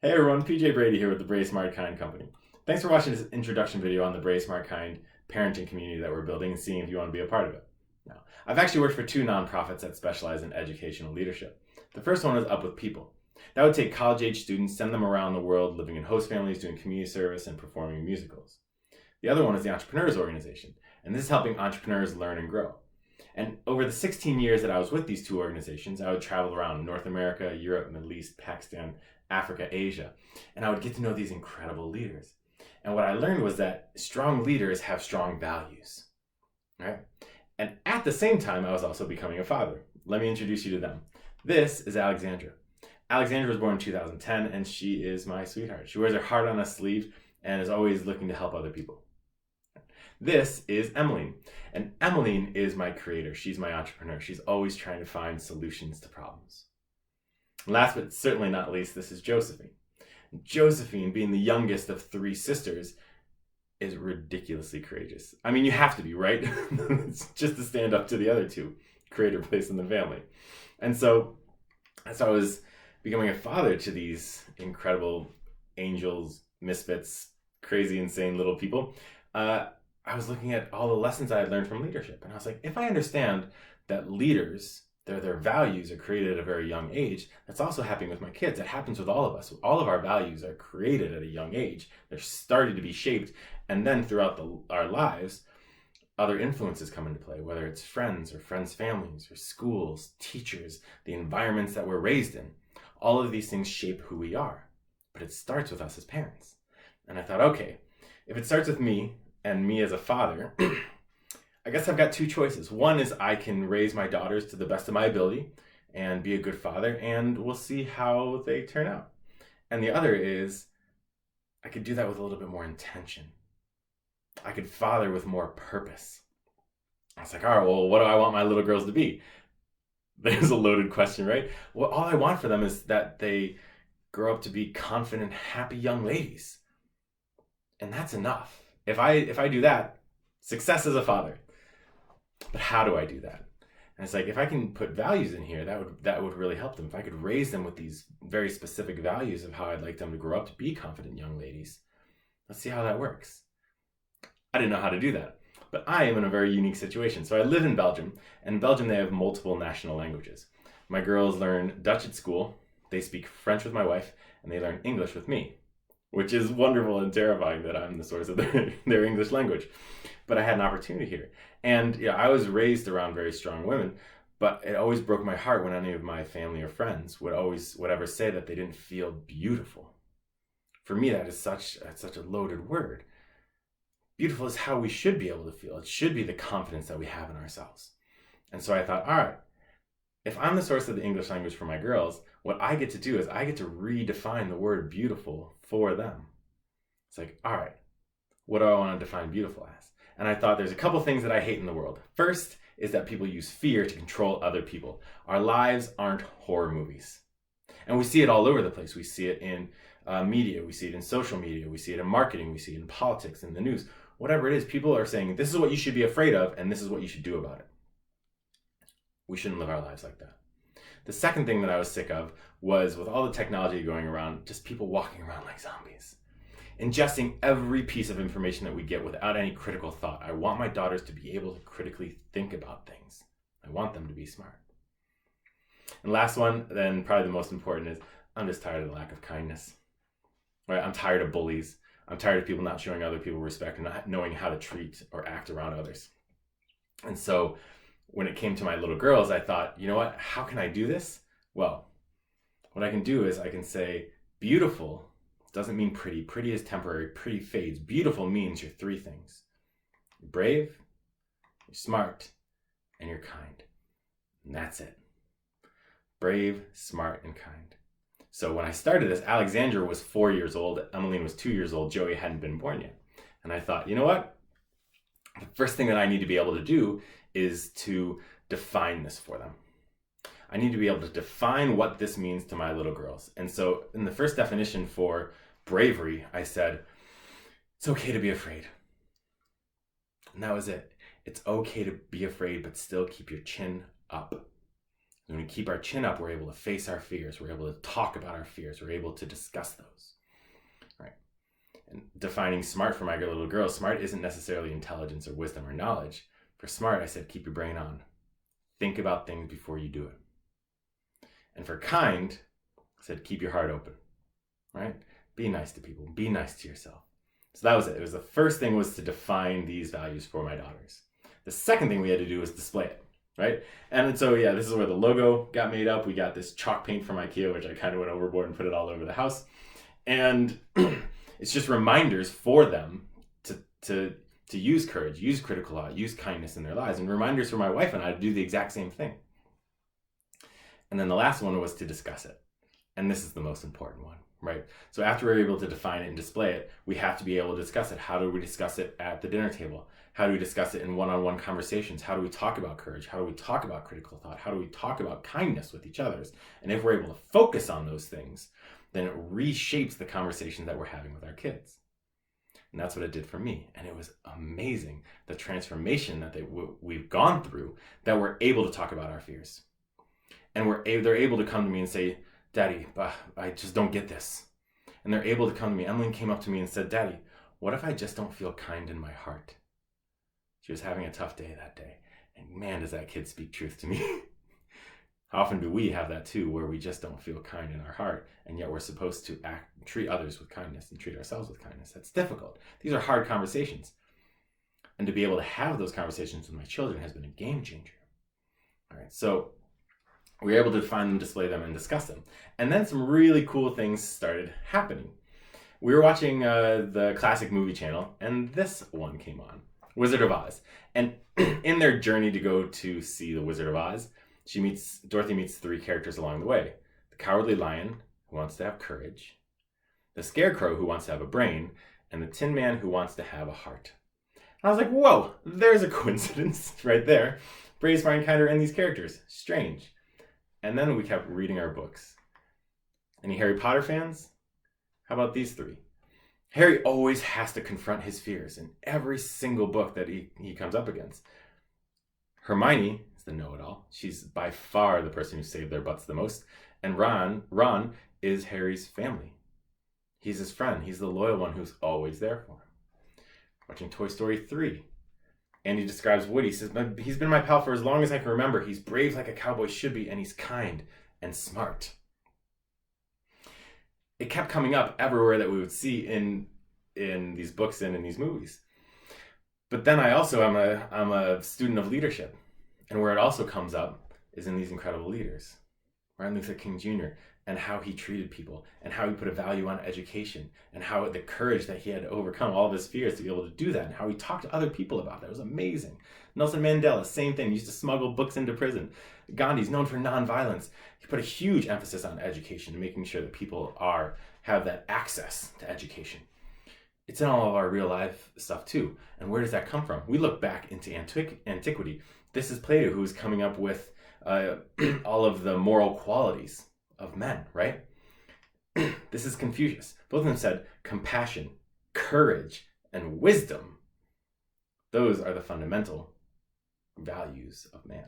Hey everyone, PJ Brady here with the Brave Smart Kind Company. Thanks for watching this introduction video on the Brave Smart Kind parenting community that we're building and seeing if you want to be a part of it. Now, I've actually worked for two nonprofits that specialize in educational leadership. The first one is Up With People. That would take college-age students, send them around the world living in host families, doing community service, and performing musicals. The other one is the Entrepreneurs Organization, and this is helping entrepreneurs learn and grow. And over the 16 years that I was with these two organizations, I would travel around North America, Europe, Middle East, Pakistan, Africa, Asia, and I would get to know these incredible leaders. And what I learned was that strong leaders have strong values, right? And at the same time, I was also becoming a father. Let me introduce you to them. This is Alexandra. Alexandra was born in 2010, and she is my sweetheart. She wears her heart on a sleeve and is always looking to help other people. This is Emmeline, and Emmeline is my creator. She's my entrepreneur. She's always trying to find solutions to problems. Last but certainly not least, this is Josephine. Josephine, being the youngest of three sisters, is ridiculously courageous. I mean, you have to be, right? It's just to stand up to the other two, create her place in the family. And so, as I was becoming a father to these incredible angels, misfits, crazy, insane little people, I was looking at all the lessons I had learned from leadership. And I was like, if I understand that leaders, their values are created at a very young age, that's also happening with my kids. It happens with all of us. All of our values are created at a young age. They're starting to be shaped. And then throughout our lives, other influences come into play, whether it's friends or friends' families or schools, teachers, the environments that we're raised in. All of these things shape who we are. But it starts with us as parents. And I thought, okay, if it starts with me, and me as a father, I guess I've got two choices. One is I can raise my daughters to the best of my ability and be a good father, and we'll see how they turn out. And the other is I could do that with a little bit more intention. I could father with more purpose. I was like, all right, well, what do I want my little girls to be? There's a loaded question, right? Well, all I want for them is that they grow up to be confident, happy young ladies. And that's enough. If I do that, success as a father. But how do I do that? And it's like, if I can put values in here, that would really help them. If I could raise them with these very specific values of how I'd like them to grow up to be confident young ladies, let's see how that works. I didn't know how to do that, but I am in a very unique situation. So I live in Belgium, and in Belgium they have multiple national languages. My girls learn Dutch at school, they speak French with my wife, and they learn English with me, which is wonderful and terrifying that I'm the source of their English language. But I had an opportunity here. And yeah, I was raised around very strong women, but it always broke my heart when any of my family or friends would ever say that they didn't feel beautiful. For me, that's such a loaded word. Beautiful is how we should be able to feel. It should be the confidence that we have in ourselves. And so I thought, all right, if I'm the source of the English language for my girls, what I get to do is I get to redefine the word beautiful for them. It's like, all right, what do I want to define beautiful as? And I thought there's a couple things that I hate in the world. First is that people use fear to control other people. Our lives aren't horror movies. And we see it all over the place. We see it in media. We see it in social media. We see it in marketing. We see it in politics, in the news. Whatever it is, people are saying, this is what you should be afraid of, and this is what you should do about it. We shouldn't live our lives like that. The second thing that I was sick of was, with all the technology going around, just people walking around like zombies, ingesting every piece of information that we get without any critical thought. I want my daughters to be able to critically think about things. I want them to be smart. And last one, then probably the most important, is I'm just tired of the lack of kindness. Right? I'm tired of bullies. I'm tired of people not showing other people respect and not knowing how to treat or act around others. And so when it came to my little girls, I thought, you know what? How can I do this? Well, what I can do is I can say beautiful doesn't mean pretty. Pretty is temporary. Pretty fades. Beautiful means you're three things. You're brave, you're smart, and you're kind. And that's it. Brave, smart, and kind. So when I started this, Alexandra was 4 years old. Emmeline was 2 years old. Joey hadn't been born yet. And I thought, you know what? The first thing that I need to be able to do is to define this for them. I need to be able to define what this means to my little girls. And so in the first definition for bravery, I said, it's okay to be afraid. And that was it. It's okay to be afraid, but still keep your chin up. When we keep our chin up, we're able to face our fears. We're able to talk about our fears. We're able to discuss those. Right? And defining smart for my little girl, smart isn't necessarily intelligence or wisdom or knowledge. For smart, I said, keep your brain on. Think about things before you do it. And for kind, I said, keep your heart open. Right? Be nice to people. Be nice to yourself. So that was it. It was the first thing was to define these values for my daughters. The second thing we had to do was display it. Right? And so, yeah, this is where the logo got made up. We got this chalk paint from IKEA, which I kind of went overboard and put it all over the house. And it's just reminders for them to use courage, use critical thought, use kindness in their lives, and reminders for my wife and I to do the exact same thing. And then the last one was to discuss it. And this is the most important one, right? So after we're able to define it and display it, we have to be able to discuss it. How do we discuss it at the dinner table? How do we discuss it in one-on-one conversations? How do we talk about courage? How do we talk about critical thought? How do we talk about kindness with each other? And if we're able to focus on those things, then it reshapes the conversations that we're having with our kids. And that's what it did for me. And it was amazing, the transformation that we've gone through, that we're able to talk about our fears. And they're able to come to me and say, Daddy, I just don't get this. And they're able to come to me. Emily came up to me and said, Daddy, what if I just don't feel kind in my heart? She was having a tough day that day. And man, does that kid speak truth to me. How often do we have that too, where we just don't feel kind in our heart, and yet we're supposed to treat others with kindness and treat ourselves with kindness? That's difficult. These are hard conversations. And to be able to have those conversations with my children has been a game changer. All right, so we were able to define them, display them, and discuss them. And then some really cool things started happening. We were watching the classic movie channel, and this one came on, Wizard of Oz. And in their journey to go to see the Wizard of Oz, Dorothy meets three characters along the way. The Cowardly Lion, who wants to have courage, the Scarecrow, who wants to have a brain, and the Tin Man, who wants to have a heart. And I was like, whoa, there's a coincidence right there. Brave, Smart, and Kind are in these characters. Strange. And then we kept reading our books. Any Harry Potter fans? How about these three? Harry always has to confront his fears in every single book that he comes up against. Hermione is the know-it-all. She's by far the person who saved their butts the most. And Ron is Harry's family. He's his friend. He's the loyal one who's always there for him. Watching Toy Story 3. Andy describes Woody. He says, he's been my pal for as long as I can remember. He's brave like a cowboy should be, and he's kind and smart. It kept coming up everywhere that we would see in these books and in these movies. But then I also I'm a student of leadership. And where it also comes up is in these incredible leaders. Martin Luther King Jr. and how he treated people and how he put a value on education and how the courage that he had to overcome all of his fears to be able to do that and how he talked to other people about that. It was amazing. Nelson Mandela, same thing. He used to smuggle books into prison. Gandhi's known for nonviolence. He put a huge emphasis on education and making sure that people have that access to education. It's in all of our real life stuff too. And where does that come from? We look back into antiquity. This is Plato, who's coming up with all of the moral qualities of men, right? This is Confucius. Both of them said compassion, courage, and wisdom. Those are the fundamental values of man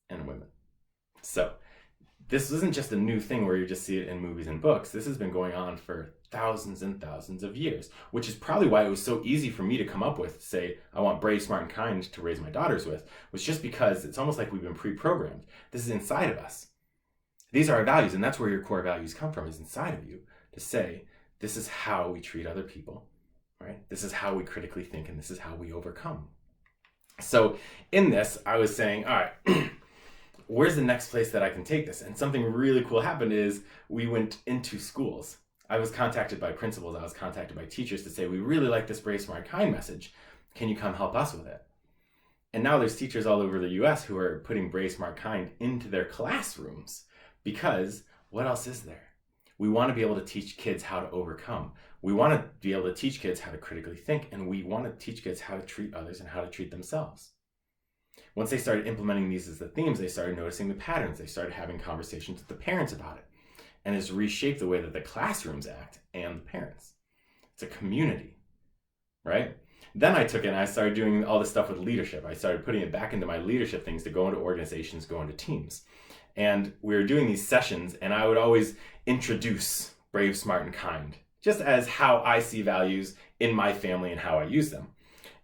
and women. So this isn't just a new thing where you just see it in movies and books. This has been going on for thousands and thousands of years, which is probably why it was so easy for me to come up with, say, I want brave, smart, and kind to raise my daughters with, was just because it's almost like we've been pre-programmed. This is inside of us. These are our values, and that's where your core values come from, is inside of you, to say, this is how we treat other people, right? This is how we critically think, and this is how we overcome. So in this, I was saying, all right, where's the next place that I can take this? And something really cool happened is we went into schools. I was contacted by principals. I was contacted by teachers to say, we really like this brave, smart, kind message. Can you come help us with it? And now there's teachers all over the US who are putting brave, smart, kind into their classrooms, because what else is there? We want to be able to teach kids how to overcome. We want to be able to teach kids how to critically think, and we want to teach kids how to treat others and how to treat themselves. Once they started implementing these as the themes, they started noticing the patterns. They started having conversations with the parents about it. And it's reshaped the way that the classrooms act and the parents. It's a community, right? Then I took it and I started doing all this stuff with leadership. I started putting it back into my leadership things to go into organizations, go into teams. And we were doing these sessions, and I would always introduce brave, smart, and kind, just as how I see values in my family and how I use them.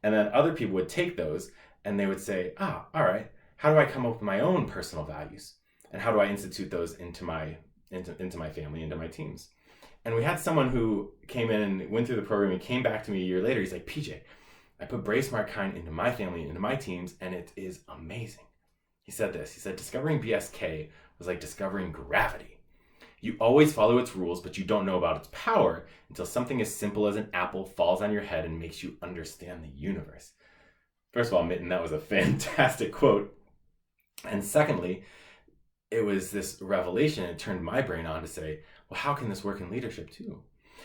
And then other people would take those and they would say, all right, how do I come up with my own personal values? And how do I institute those into my family, into my teams? And we had someone who came in and went through the program and came back to me a year later. He's like, PJ, I put brave, smart, kind into my family, into my teams, and it is amazing. He said this. He said, discovering BSK was like discovering gravity. You always follow its rules, but you don't know about its power until something as simple as an apple falls on your head and makes you understand the universe. First of all, Mitten, that was a fantastic quote. And secondly, it was this revelation. It turned my brain on to say, well, how can this work in leadership too?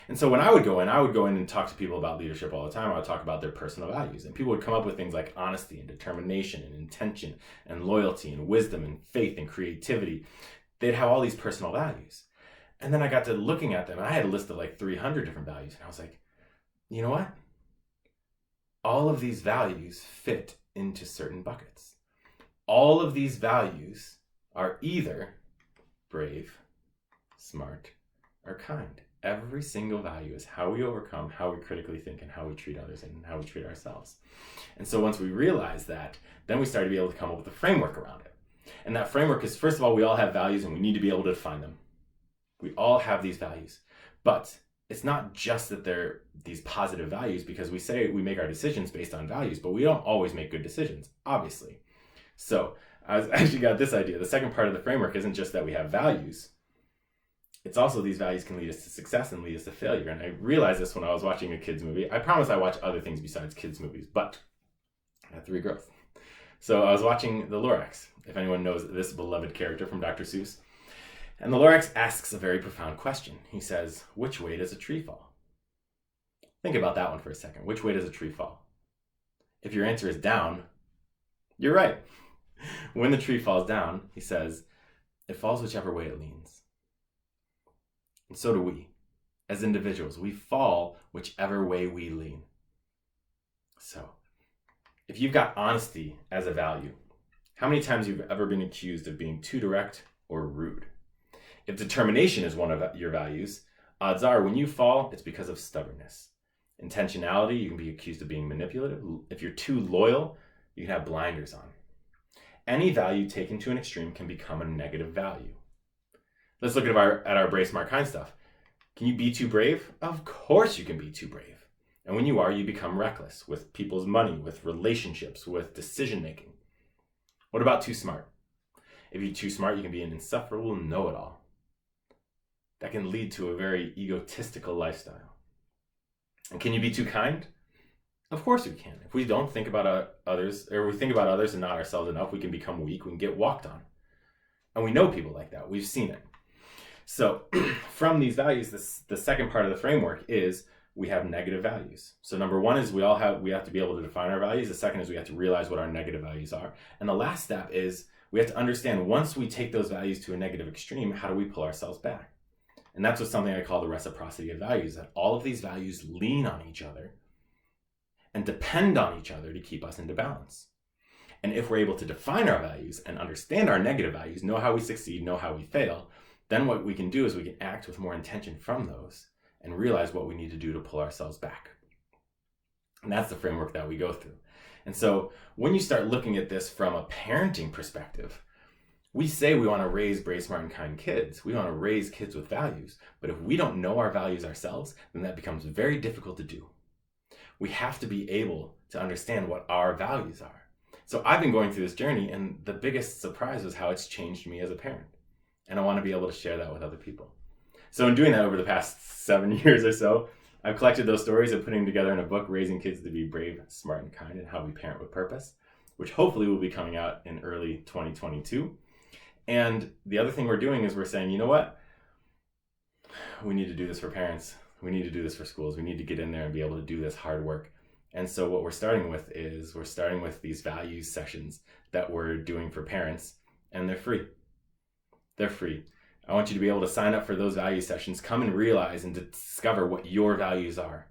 And so when I would go in and talk to people about leadership all the time. I would talk about their personal values. And people would come up with things like honesty and determination and intention and loyalty and wisdom and faith and creativity. They'd have all these personal values. And then I got to looking at them, and I had a list of like 300 different values. And I was like, you know what? All of these values fit into certain buckets. All of these values are either brave, smart, or kind. Every single value is how we overcome, how we critically think, and how we treat others and how we treat ourselves. And so once we realized that, then we started to be able to come up with a framework around it. And that framework is, first of all, we all have values and we need to be able to define them. We all have these values. But it's not just that they're these positive values, because we say we make our decisions based on values, but we don't always make good decisions, obviously. So I actually got this idea. The second part of the framework isn't just that we have values. It's also these values can lead us to success and lead us to failure. And I realized this when I was watching a kids movie. I promise I watch other things besides kids movies, but I have to regrowth. So I was watching The Lorax, if anyone knows this beloved character from Dr. Seuss. And the Lorax asks a very profound question. He says, which way does a tree fall? Think about that one for a second. Which way does a tree fall? If your answer is down, you're right. When the tree falls down, he says, it falls whichever way it leans. And so do we. As individuals, we fall whichever way we lean. So, if you've got honesty as a value, how many times you've ever been accused of being too direct or rude? If determination is one of your values, odds are when you fall, it's because of stubbornness. Intentionality, you can be accused of being manipulative. If you're too loyal, you can have blinders on. Any value taken to an extreme can become a negative value. Let's look at our brave, smart, kind stuff. Can you be too brave? Of course you can be too brave. And when you are, you become reckless with people's money, with relationships, with decision making. What about too smart? If you're too smart, you can be an insufferable know-it-all. That can lead to a very egotistical lifestyle. And can you be too kind? Of course we can. If we don't think about others, or we think about others and not ourselves enough, we can become weak, we can get walked on. And we know people like that. We've seen it. So from these values, the second part of the framework is we have negative values. So number one is we have to be able to define our values. The second is we have to realize what our negative values are. And the last step is we have to understand, once we take those values to a negative extreme, how do we pull ourselves back? And that's what something I call the reciprocity of values, that all of these values lean on each other and depend on each other to keep us into balance. And if we're able to define our values and understand our negative values, know how we succeed, know how we fail, then what we can do is we can act with more intention from those and realize what we need to do to pull ourselves back. And that's the framework that we go through. And so when you start looking at this from a parenting perspective, we say we want to raise brave, smart, and kind kids. We want to raise kids with values. But if we don't know our values ourselves, then that becomes very difficult to do. We have to be able to understand what our values are. So I've been going through this journey, and the biggest surprise was how it's changed me as a parent. And I want to be able to share that with other people. So in doing that over the past 7 years or so, I've collected those stories and putting them together in a book, Raising Kids to be Brave, Smart, and Kind, and How We Parent with Purpose, which hopefully will be coming out in early 2022. And the other thing we're doing is we're saying, you know what? We need to do this for parents. We need to do this for schools. We need to get in there and be able to do this hard work. And so what we're starting with is we're starting with these values sessions that we're doing for parents, and they're free. They're free. I want you to be able to sign up for those value sessions. Come and realize and discover what your values are.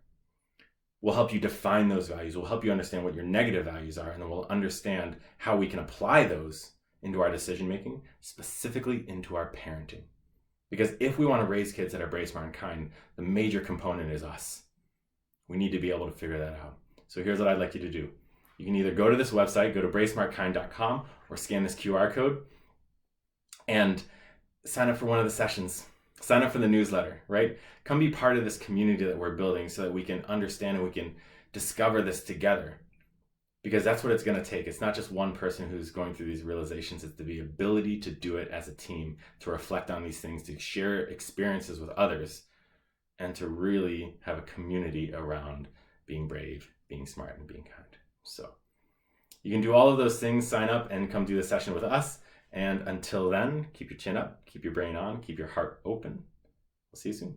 We'll help you define those values. We'll help you understand what your negative values are, and then we'll understand how we can apply those into our decision making, specifically into our parenting. Because if we want to raise kids that are brave, smart, and kind, the major component is us. We need to be able to figure that out. So here's what I'd like you to do. You can either go to this website, go to bravesmartkind.com, or scan this QR code and sign up for one of the sessions. Sign up for the newsletter, right? Come be part of this community that we're building so that we can understand and we can discover this together. Because that's what it's going to take. It's not just one person who's going through these realizations. It's the ability to do it as a team, to reflect on these things, to share experiences with others, and to really have a community around being brave, being smart, and being kind. So you can do all of those things, sign up and come do the session with us. And until then, keep your chin up, keep your brain on, keep your heart open. We'll see you soon.